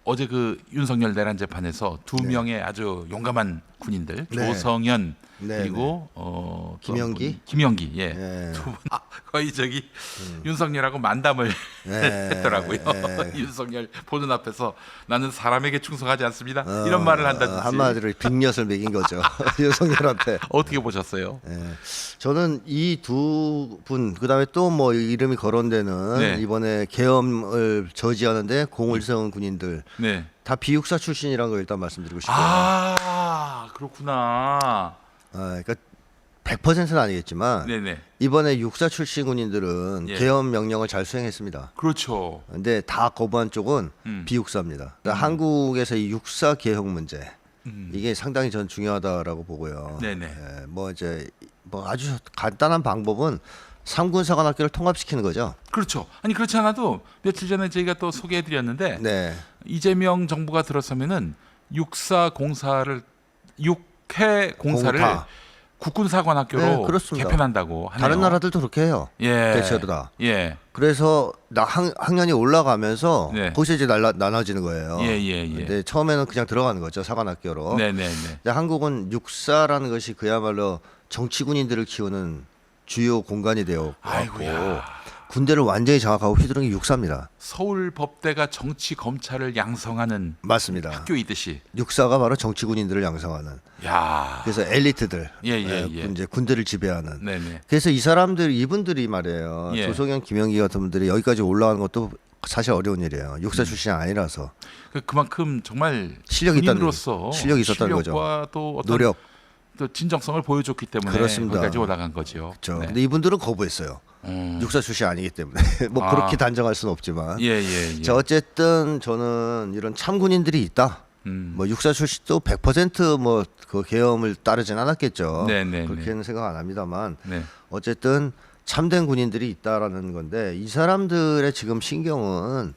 어제 그 윤석열 내란 재판에서 두 명의 아주 용감한 군인들 네. 조성현 네, 그리고 김영기? 김영기 예. 네. 두 분 거의 저기 윤석열하고 만담을 네. 했더라고요. 네. 윤석열 보는 앞에서 나는 사람에게 충성하지 않습니다. 이런 말을 한다든지. 한마디로 빅엿을 먹인 거죠. 윤석열한테. 어떻게 보셨어요? 예. 저는 이 두 분, 그다음에 또 뭐 이름이 거론되는 네. 이번에 계엄을 저지하는데 공을 세운 군인들 네. 다 비육사 출신이라는 걸 일단 말씀드리고 싶어요. 그렇구나. 그러니까 100%는 아니겠지만 네네. 이번에 육사 출신 군인들은 예. 계엄 명령을 잘 수행했습니다. 그렇죠. 근데 다 거부한 쪽은 비육사입니다. 그러니까 한국에서 이 육사 개혁 문제 이게 상당히 전 중요하다라고 보고요. 네네. 예, 뭐 이제 뭐 아주 간단한 방법은 3군 사관학교를 통합시키는 거죠. 그렇죠. 아니 그렇지 않아도 며칠 전에 저희가 또 소개해드렸는데 네, 이재명 정부가 들어서면은 육회 공사를 공타. 국군사관학교로 네, 그렇습니다. 개편한다고 하네요. 다른 나라들도 그렇게 해요. 예. 대체로 다. 예. 그래서 학년이 올라가면서 네. 거기서 이제 나눠지는 거예요. 예. 근데 처음에는 그냥 들어가는 거죠, 사관학교로. 네네네. 근데 한국은 육사라는 것이 그야말로 정치군인들을 키우는 주요 공간이 되었고 아이고야. 군대를 완전히 장악하고 휘두른 게 육사입니다. 서울 법대가 정치 검찰을 양성하는 맞습니다. 학교이듯이. 육사가 바로 정치군인들을 양성하는. 야. 그래서 엘리트들, 예. 이제 군대를 지배하는. 네네. 그래서 이분들이 말이에요. 예. 조성현, 김영기 같은 분들이 여기까지 올라가는 것도 사실 어려운 일이에요. 육사 출신이 아니라서 그만큼 정말 실력이 있다는 군인으로서 실력이 있었다는 거죠. 실력과 또 어떤 노력. 또 진정성을 보여줬기 때문에 그렇습니다. 거기까지 올라간 거죠. 그렇죠. 네. 근데 이분들은 거부했어요. 육사 출신이 아니기 때문에 뭐 아. 그렇게 단정할 수는 없지만. 예. 자, 어쨌든 저는 이런 참군인들이 있다. 뭐 육사 출신도 100%뭐 그 계엄을 따르진 않았겠죠. 네네. 그렇게는 생각 안 합니다만 네. 어쨌든 참된 군인들이 있다라는 건데 이 사람들의 지금 신경은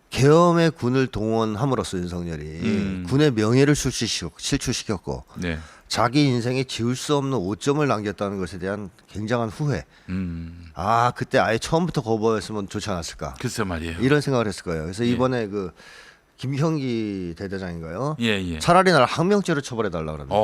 계엄의 군을 동원함으로써 윤석열이 군의 명예를 실추시켰고 네. 자기 인생에 지울 수 없는 오점을 남겼다는 것에 대한 굉장한 후회. 그때 아예 처음부터 거부했으면 좋지 않았을까. 글쎄 말이에요. 이런 생각을 했을 거예요. 그래서 예. 이번에 그 김형기 대대장인가요? 예. 차라리 날 항명죄로 처벌해 달라 그럽니다.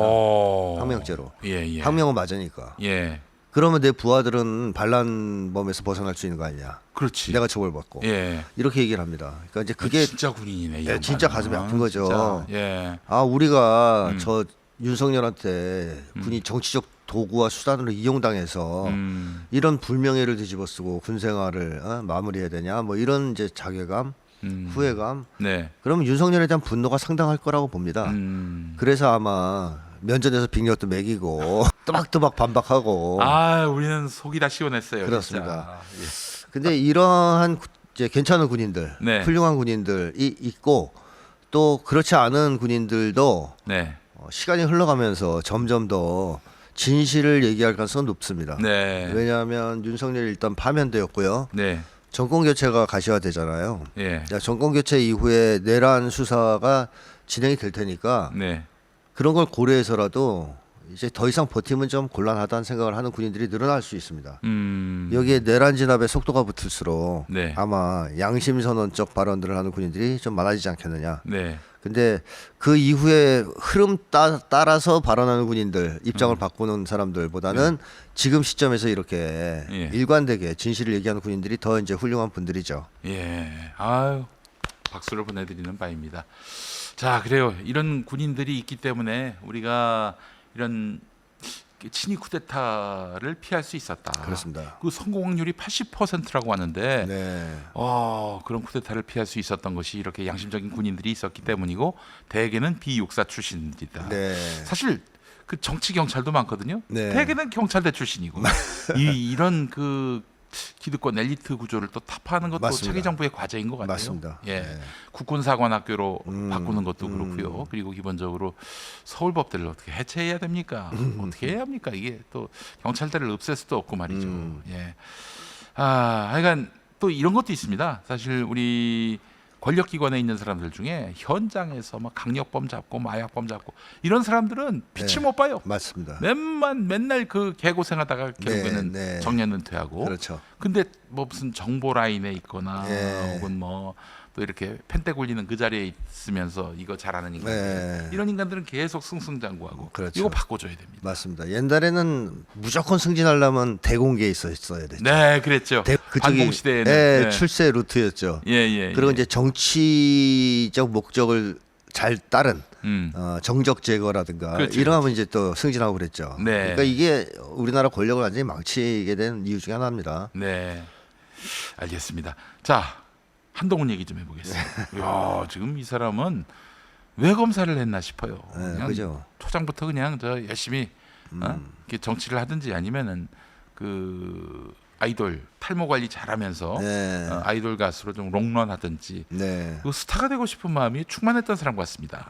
항명죄로. 예. 항명은 맞으니까. 예. 그러면 내 부하들은 반란범에서 벗어날 수 있는 거 아니냐. 그렇지. 내가 처벌받고. 예. 이렇게 얘기를 합니다. 그러니까 이제 그게 진짜 군인이네. 이 예, 진짜 양반은. 가슴이 아픈 거죠. 진짜. 예. 우리가 저 윤석열한테 군이 정치적 도구와 수단으로 이용당해서 이런 불명예를 뒤집어쓰고 군 생활을 마무리해야 되냐. 뭐 이런 이제 자괴감, 후회감. 네. 그러면 윤석열에 대한 분노가 상당할 거라고 봅니다. 그래서 아마 면전에서 빅엿도 먹이고 또박또박 반박하고. 우리는 속이 다 시원했어요. 그렇습니다. 진짜. 근데 이러한 이제 괜찮은 군인들, 네. 훌륭한 군인들이 있고 또 그렇지 않은 군인들도 네. 시간이 흘러가면서 점점 더 진실을 얘기할 가능성은 높습니다. 네. 왜냐하면 윤석열이 일단 파면되었고요. 네. 정권 교체가 가시화되잖아요. 예. 정권 교체 이후에 내란 수사가 진행이 될 테니까 네. 그런 걸 고려해서라도 이제 더 이상 버티면 좀 곤란하다는 생각을 하는 군인들이 늘어날 수 있습니다. 여기에 내란 진압의 속도가 붙을수록 네. 아마 양심 선언적 발언들을 하는 군인들이 좀 많아지지 않겠느냐. 네. 근데 그 이후에 흐름 따라서 발언하는 군인들 입장을 바꾸는 사람들보다는 지금 시점에서 이렇게 예. 일관되게 진실을 얘기하는 군인들이 더 이제 훌륭한 분들이죠. 예. 박수를 보내드리는 바입니다. 자, 그래요. 이런 군인들이 있기 때문에 우리가 이런 친위 쿠데타를 피할 수 있었다. 그렇습니다. 그 성공 확률이 80%라고 하는데 네. 그런 쿠데타를 피할 수 있었던 것이 이렇게 양심적인 군인들이 있었기 때문이고 대개는 비육사 출신들이다. 네. 사실 그 정치 경찰도 많거든요. 네. 대개는 경찰대 출신이고 이런 그 기득권 엘리트 구조를 또 타파하는 것도 맞습니다. 차기 정부의 과제인 것 같아요. 맞습니다. 예, 네. 국군사관학교로 바꾸는 것도 그렇고요. 그리고 기본적으로 서울법대를 어떻게 해체해야 됩니까? 어떻게 해야 합니까? 이게 또 경찰대를 없앨 수도 없고 말이죠. 예, 하여간 또 이런 것도 있습니다. 사실 우리 권력기관에 있는 사람들 중에 현장에서 막 강력범 잡고 마약범 잡고 이런 사람들은 빛이 네. 못 봐요. 맞습니다. 맨날 그 개고생하다가 결국에는 네. 정년 은퇴하고. 그렇죠. 근데 뭐 무슨 정보 라인에 있거나 예. 혹은 또 이렇게 펜대 굴리는 그 자리에 있으면서 이거 잘하는 인간들. 이런 인간들은 계속 승승장구하고 그렇죠. 이거 바꿔줘야 됩니다. 맞습니다. 옛날에는 무조건 승진하려면 대공계에 있어야 됐죠. 네, 그랬죠. 반공 시대에는 네, 출세 루트였죠. 예. 그리고 이제 정치적 목적을 잘 따른 정적 제거라든가 그렇죠, 이러면 이제 또 승진하고 그랬죠. 네. 그러니까 이게 우리나라 권력을 완전히 망치게 된 이유 중에 하나입니다. 네, 알겠습니다. 자, 한동훈 얘기 좀 해보겠습니다. 야, 지금 이 사람은 왜 검사를 했나 싶어요. 네, 그냥 그죠. 초장부터 그냥 저 열심히 이렇게 정치를 하든지 아니면은 그 아이돌 탈모 관리 잘하면서 네. 아이돌 가수로 좀 롱런하든지 네. 그 스타가 되고 싶은 마음이 충만했던 사람 같습니다.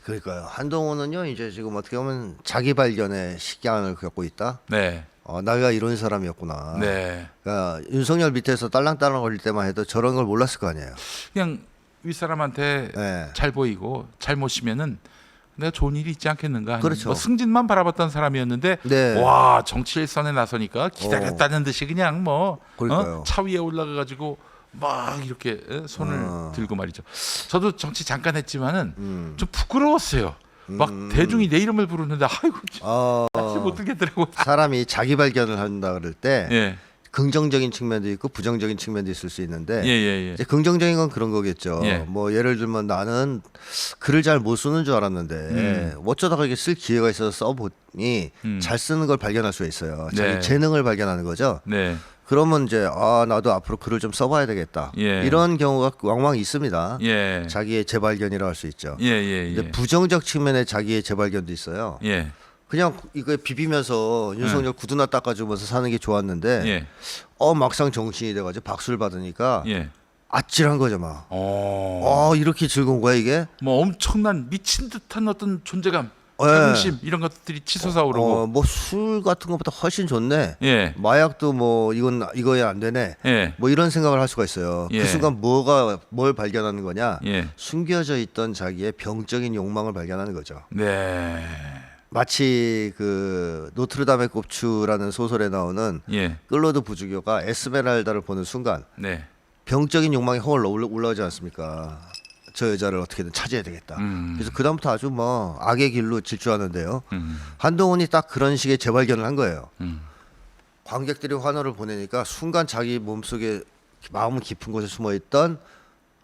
그러니까요. 한동훈은요, 이제 지금 어떻게 보면 자기 발견의 시간을 겪고 있다. 네, 내가 이런 사람이었구나. 네. 그러니까 윤석열 밑에서 딸랑딸랑 거릴 때만 해도 저런 걸 몰랐을 거 아니에요. 그냥 윗사람한테 네. 잘 보이고 잘 모시면은 내가 좋은 일이 있지 않겠는가 하는 그렇죠. 뭐 승진만 바라봤던 사람이었는데 네. 와 정치 일선에 나서니까 기다렸다는 듯이 그냥 뭐 그러니까요. 차 위에 올라가 가지고 막 이렇게 손을 들고 말이죠. 저도 정치 잠깐 했지만은 좀 부끄러웠어요. 막 대중이 내 이름을 부르는데 아이고 사실 못 들겠더라고요. 사람이 자기 발견을 한다 그럴 때 예. 긍정적인 측면도 있고 부정적인 측면도 있을 수 있는데 예. 이제 긍정적인 건 그런 거겠죠. 예. 뭐 예를 들면 나는 글을 잘 못 쓰는 줄 알았는데 어쩌다가 이게 쓸 기회가 있어서 써보니 잘 쓰는 걸 발견할 수가 있어요. 자기 네. 재능을 발견하는 거죠. 네. 그러면 이제 나도 앞으로 글을 좀 써봐야 되겠다. 예. 이런 경우가 왕왕 있습니다. 예. 자기의 재발견이라고 할 수 있죠. 예. 근데 부정적 측면에 자기의 재발견도 있어요. 예. 그냥 이거 비비면서 윤석열 구두나 닦아주면서 사는 게 좋았는데 예. 막상 정신이 돼가지고 박수를 받으니까 예. 아찔한 거죠 막. 어. 이렇게 즐거운 거야 이게? 뭐 엄청난 미친 듯한 어떤 존재감, 예. 자긍심 이런 것들이 치솟아 오르고. 뭐 술 같은 것보다 훨씬 좋네. 예. 마약도 뭐 이거야 안 되네. 예. 뭐 이런 생각을 할 수가 있어요. 예. 그 순간 뭘 발견하는 거냐? 예. 숨겨져 있던 자기의 병적인 욕망을 발견하는 거죠. 네. 마치 그 노트르담의 꼽추라는 소설에 나오는 예. 클로드 부주교가 에스메랄다를 보는 순간 네. 병적인 욕망이 헐 올라오지 않습니까? 저 여자를 어떻게든 찾아야 되겠다. 그래서 그다음부터 아주 뭐 악의 길로 질주하는데요. 한동훈이 딱 그런 식의 재발견을 한 거예요. 관객들이 환호를 보내니까 순간 자기 몸속에 마음 깊은 곳에 숨어있던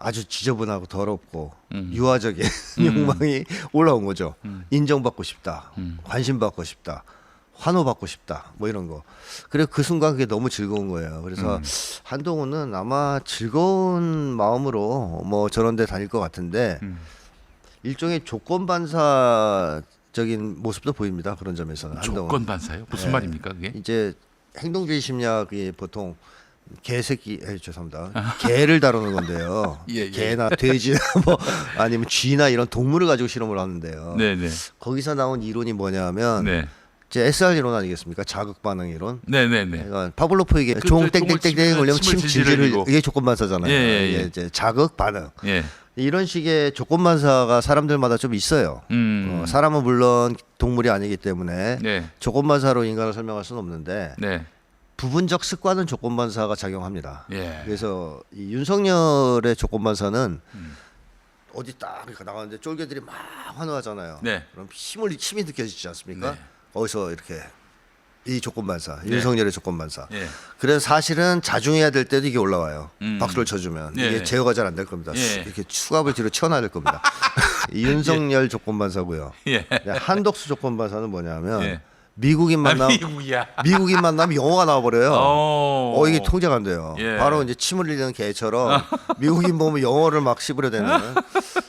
아주 지저분하고 더럽고 유아적인 욕망이 올라온 거죠. 인정받고 싶다, 관심받고 싶다, 환호받고 싶다, 뭐 이런 거. 그래서 그 순간 그게 너무 즐거운 거예요. 그래서 한동훈은 아마 즐거운 마음으로 뭐 저런 데 다닐 것 같은데 일종의 조건반사적인 모습도 보입니다. 그런 점에서는. 한동훈. 조건 반사요? 무슨 말입니까 그게? 이제 행동주의 심리학이 보통 개새끼, 죄송합니다. 개를 다루는 건데요. 예. 개나 돼지나 뭐 아니면 쥐나 이런 동물을 가지고 실험을 하는데요. 네네. 거기서 나온 이론이 뭐냐면 네. 이제 SR 이론 아니겠습니까? 자극 반응 이론. 네네네. 그러니까 파블로프에게 그 종 저 땡땡땡땡 똥을 올리면 침을 침 질질 질질 흘리고. 이게 조건 반사잖아요. 예. 이게 이제 자극 반응. 예. 이런 식의 조건 반사가 사람들마다 좀 있어요. 사람은 물론 동물이 아니기 때문에 네. 조건 반사로 인간을 설명할 수는 없는데 네. 부분적 습관은 조건 반사가 작용합니다. 예. 그래서 이 윤석열의 조건 반사는 어디 딱 이렇게 나가는데 쫄개들이 막 환호하잖아요. 네. 그럼 힘이 느껴지지 않습니까? 네. 거기서 이렇게 이 조건 반사, 네. 윤석열의 조건 반사. 예. 그래서 사실은 자중해야 될 때도 이게 올라와요. 음. 박수를 쳐주면 예. 이게 제어가 잘 안 될 겁니다. 예. 이렇게 수갑을 뒤로 치워놔야 될 겁니다. 이 윤석열 조건 반사고요. 예. 한덕수 조건 반사는 뭐냐면 예. 미국인 만나면 미국이야. 미국인 만나면 영어가 나와버려요. 이게 통제가 안 돼요. 예. 바로 이제 침 흘리는 개처럼 미국인 보면 영어를 막 씹으려대는.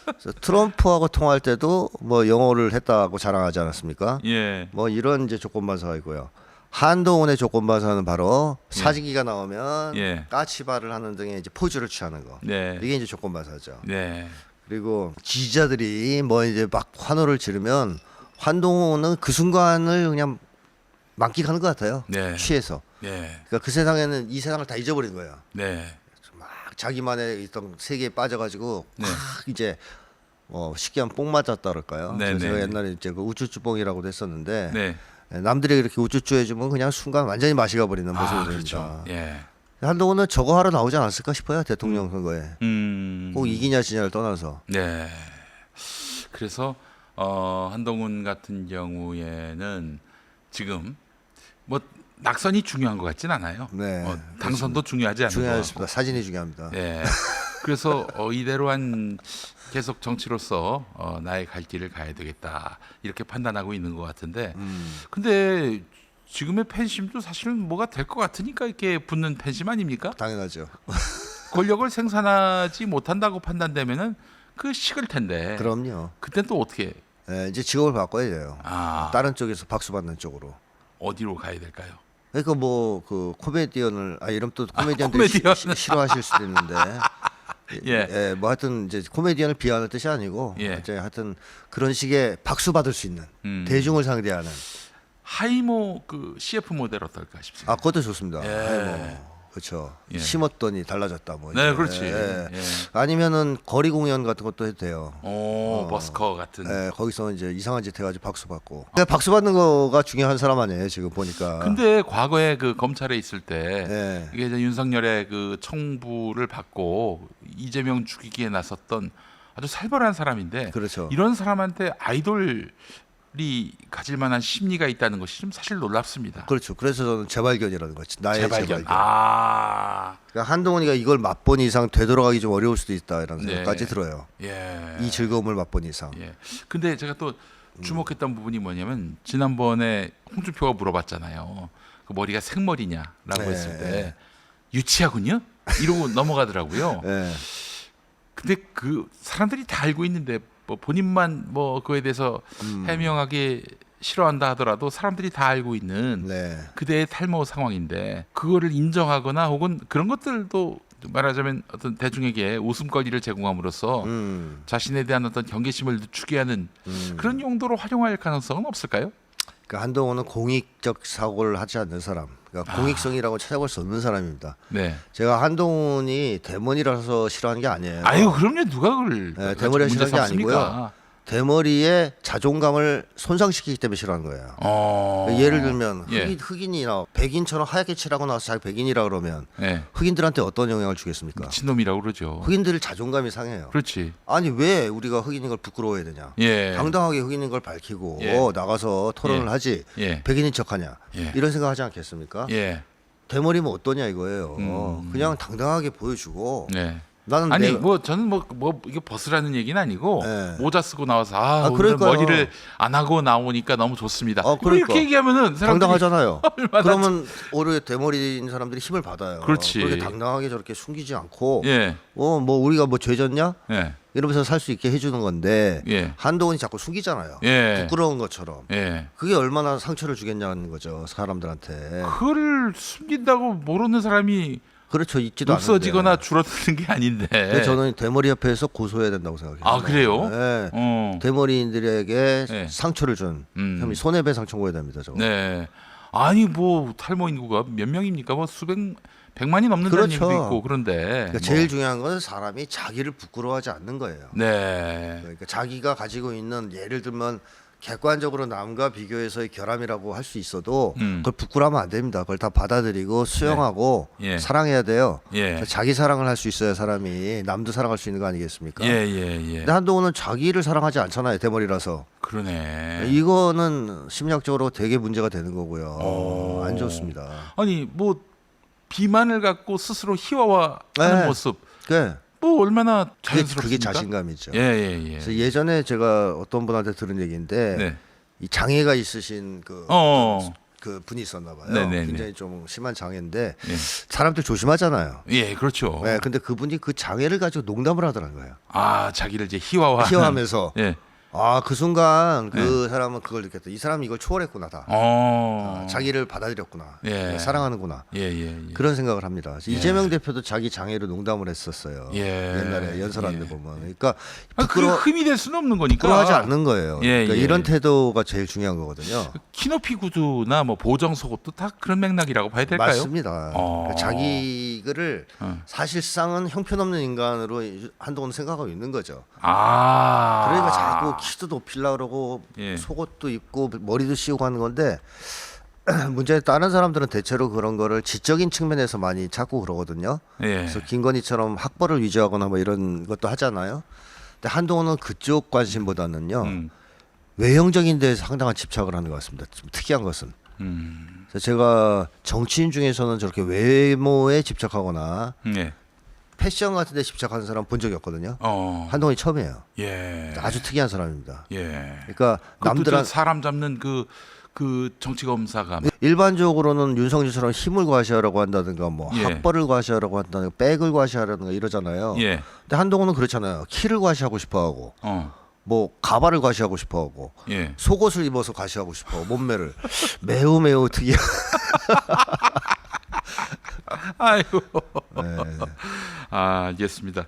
그래서 트럼프하고 통화할 때도 뭐 영어를 했다고 자랑하지 않았습니까? 예. 뭐 이런 이제 조건 반사가 있고요. 한동훈의 조건 반사는 바로 사진기가 나오면 예. 까치발을 하는 등의 이제 포즈를 취하는 거. 네. 이게 이제 조건 반사죠. 네. 그리고 지지자들이 뭐 이제 막 환호를 지르면 한동훈은 그 순간을 그냥 만끽하는 것 같아요. 네. 취해서. 네. 그러니까 그 세상에는 이 세상을 다 잊어버린 거예요. 네. 막 자기만의 있던 세계에 빠져가지고 네. 막 이제 쉽게 하면 뽕 맞았다 그럴까요? 네, 그래서 네, 제가 네. 옛날에 이제 그 우쭈쭈뽕이라고 했었는데 네. 남들이 이렇게 우쭈쭈 해주면 그냥 순간 완전히 마시가 버리는 모습이 아, 됩니다. 그렇죠. 예. 한동훈은 저거 하러 나오지 않았을까 싶어요. 대통령 선거에. 음. 꼭 이기냐 지냐를 떠나서. 네. 그래서 한동훈 같은 경우에는 지금 뭐 낙선이 중요한 것 같진 않아요. 네. 당선도 중요하지 않은 것 중요하습니다. 같고. 사진이 중요합니다. 네. 그래서 이대로 한 계속 정치로서 나의 갈 길을 가야 되겠다 이렇게 판단하고 있는 것 같은데, 근데 지금의 팬심도 사실은 뭐가 될 것 같으니까 이렇게 붙는 팬심 아닙니까? 당연하죠. 권력을 생산하지 못한다고 판단되면은 그 식을 텐데. 그럼요. 그땐 또 어떻게? 네, 이제 직업을 바꿔야 돼요. 아, 다른 쪽에서 박수 받는 쪽으로. 어디로 가야 될까요? 그러니까 뭐 그 코미디언을 이름 또 코미디언들이 코미디언. 싫어하실 수도 있는데 예. 예, 뭐 하여튼 이제 코미디언을 비하하는 뜻이 아니고 예. 이제 하여튼 그런 식의 박수 받을 수 있는 대중을 상대하는 하이모 그 CF 모델 어떨까 싶습니다. 그것도 좋습니다. 예. 뭐 그렇죠. 예. 심었더니 달라졌다 뭐. 네, 이제. 그렇지. 예. 예. 아니면은 거리 공연 같은 것도 해도 돼요. 버스커 같은. 예, 거기서 이제 이상한 짓 해가지고 박수 받고. 그러니까 박수 받는 거가 중요한 사람 아니에요 지금 보니까. 근데 과거에 그 검찰에 있을 때 예. 이게 이제 윤석열의 그 청부를 받고 이재명 죽이기에 나섰던 아주 살벌한 사람인데, 그렇죠. 이런 사람한테 아이돌이 가질 만한 심리가 있다는 것이 좀 사실 놀랍습니다. 그렇죠. 그래서 저는 재발견이라는 거지. 나의 재발견. 그러니까 한동훈이가 이걸 맛본 이상 되돌아가기 좀 어려울 수도 있다 이런 네. 생각까지 들어요. 예. 이 즐거움을 맛본 이상. 예. 근데 제가 또 주목했던 부분이 뭐냐면, 지난번에 홍준표가 물어봤잖아요. 그 머리가 생머리냐라고 네. 했을 때 유치하군요. 이러고 넘어가더라고요. 예. 근데 그 사람들이 다 알고 있는데 뭐 본인만 뭐 그거에 대해서 해명하기 싫어한다 하더라도 사람들이 다 알고 있는 네. 그대의 탈모 상황인데, 그거를 인정하거나 혹은 그런 것들도 말하자면 어떤 대중에게 웃음거리를 제공함으로써 자신에 대한 어떤 경계심을 늦추게 하는 그런 용도로 활용할 가능성은 없을까요? 그러니까 한동훈은 공익적 사고를 하지 않는 사람. 그러니까 공익성이라고 찾아볼 수 없는 사람입니다. 네. 제가 한동훈이 대머리라서 싫어하는 게 아니에요. 아유, 그럼요. 누가 그걸 네, 대머리가 문제 싫어하는 게 삼습니까? 아니고요. 대머리의 자존감을 손상시키기 때문에 싫어하는 거예요. 그러니까 예를 들면 예. 흑인이나 백인처럼 하얗게 칠하고 나서 자기 백인이라 그러면 예. 흑인들한테 어떤 영향을 주겠습니까? 미친놈이라고 그러죠. 흑인들 자존감이 상해요. 그렇지. 아니 왜 우리가 흑인인 걸 부끄러워해야 되냐? 예. 당당하게 흑인인 걸 밝히고 예. 나가서 토론을 예. 하지 예. 백인인 척하냐? 예. 이런 생각하지 않겠습니까? 예. 대머리면 어떠냐 이거예요. 그냥 당당하게 보여주고 네. 나는 아니 내가 뭐 저는 뭐 이게 벗으라는 얘기는 아니고 네. 모자 쓰고 나와서 오늘 그러니까요. 머리를 안 하고 나오니까 너무 좋습니다. 그러니까. 이렇게 얘기하면은 사람들이 당당하잖아요. 얼마나 그러면 오히려 대머리인 사람들이 힘을 받아요. 그렇지. 그렇게 당당하게 저렇게 숨기지 않고 예. 뭐 우리가 뭐 죄졌냐? 예. 이러면서 살 수 있게 해주는 건데 예. 한동훈이 자꾸 숨기잖아요. 예. 부끄러운 것처럼. 예. 그게 얼마나 상처를 주겠냐는 거죠 사람들한테. 그거를 숨긴다고 모르는 사람이 그렇죠. 있지도 없어지거나 않은데. 줄어드는 게 아닌데. 근데 저는 대머리 협회에서 고소해야 된다고 생각해요. 아, 그래요? 네. 대머리인들에게 네. 상처를 준 혐의 손해배상 청구해야 됩니다. 저거. 네. 아니 뭐 탈모 인구가 몇 명입니까? 뭐 백만이 넘는다는 그렇죠. 얘기도 있고 그런데. 그러니까 뭐. 제일 중요한 건 사람이 자기를 부끄러워하지 않는 거예요. 네. 그러니까 자기가 가지고 있는 예를 들면 객관적으로 남과 비교해서의 결함이라고 할 수 있어도 그걸 부끄러워하면 안 됩니다. 그걸 다 받아들이고 수용하고 네. 예. 사랑해야 돼요. 예. 자기 사랑을 할 수 있어야 사람이 남도 사랑할 수 있는 거 아니겠습니까? 예, 예. 근데 한동훈은 자기를 사랑하지 않잖아요. 대머리라서. 그러네. 이거는 심리학적으로 되게 문제가 되는 거고요. 안 좋습니다. 아니 뭐 비만을 갖고 스스로 희화화하는 네. 모습, 그게 뭐 얼마나 자연스럽습니까? 그게 자신감이죠. 예, 예, 예. 그래서 예전에 제가 어떤 분한테 들은 얘기인데 네. 이 장애가 있으신 그 분이 있었나 봐요. 네네네. 굉장히 좀 심한 장애인데 예. 사람들 조심하잖아요. 예, 그렇죠. 네, 근데 그분이 그 장애를 가지고 농담을 하더라는 거예요. 아, 자기를 이제 희화화. 희화하면서 예. 그 순간 그 사람은 그걸 느꼈다. 이 사람이 이걸 초월했구나 다. 자기를 받아들였구나. 예. 사랑하는구나. 예, 예, 예. 그런 생각을 합니다. 그래서 이재명 대표도 자기 장애로 농담을 했었어요. 예. 옛날에 연설하는데 보면. 그러니까 그게 흠이 될 수는 없는 거니까. 부끄러워하지 않는 거예요. 예, 그러니까 예. 이런 태도가 제일 중요한 거거든요. 키높이 구두나 뭐 보정 속옷도 다 그런 맥락이라고 봐야 될까요? 맞습니다. 그러니까 자기를 사실상은 형편없는 인간으로 한동훈 생각하고 있는 거죠. 그러니까 자꾸 키도 높이려고 그러고 예. 속옷도 입고 머리도 씌우고 하는 건데 문제는 다른 사람들은 대체로 그런 거를 지적인 측면에서 많이 찾고 그러거든요. 예. 그래서 김건희처럼 학벌을 위조하거나 뭐 이런 것도 하잖아요. 근데 한동훈은 그쪽 관심보다는요. 외형적인 데에 상당한 집착을 하는 것 같습니다. 좀 특이한 것은. 그래서 제가 정치인 중에서는 저렇게 외모에 집착하거나 예. 패션 같은 데 집착하는 사람 본 적이 없거든요. 한동훈이 처음이에요. 예. 아주 특이한 사람입니다. 예. 그러니까 남들한 남들한 사람 잡는 그 정치 검사가 일반적으로는 윤석열처럼 힘을 과시하라고 한다든가 뭐 예. 학벌을 과시하라고 한다든가 백을 과시하라든가 이러잖아요. 예. 근데 한동훈은 그렇잖아요. 키를 과시하고 싶어하고 뭐 가발을 과시하고 싶어하고 예. 속옷을 입어서 과시하고 싶어 몸매를 매우 매우 특이한. 아이고. 네. 아, 알겠습니다.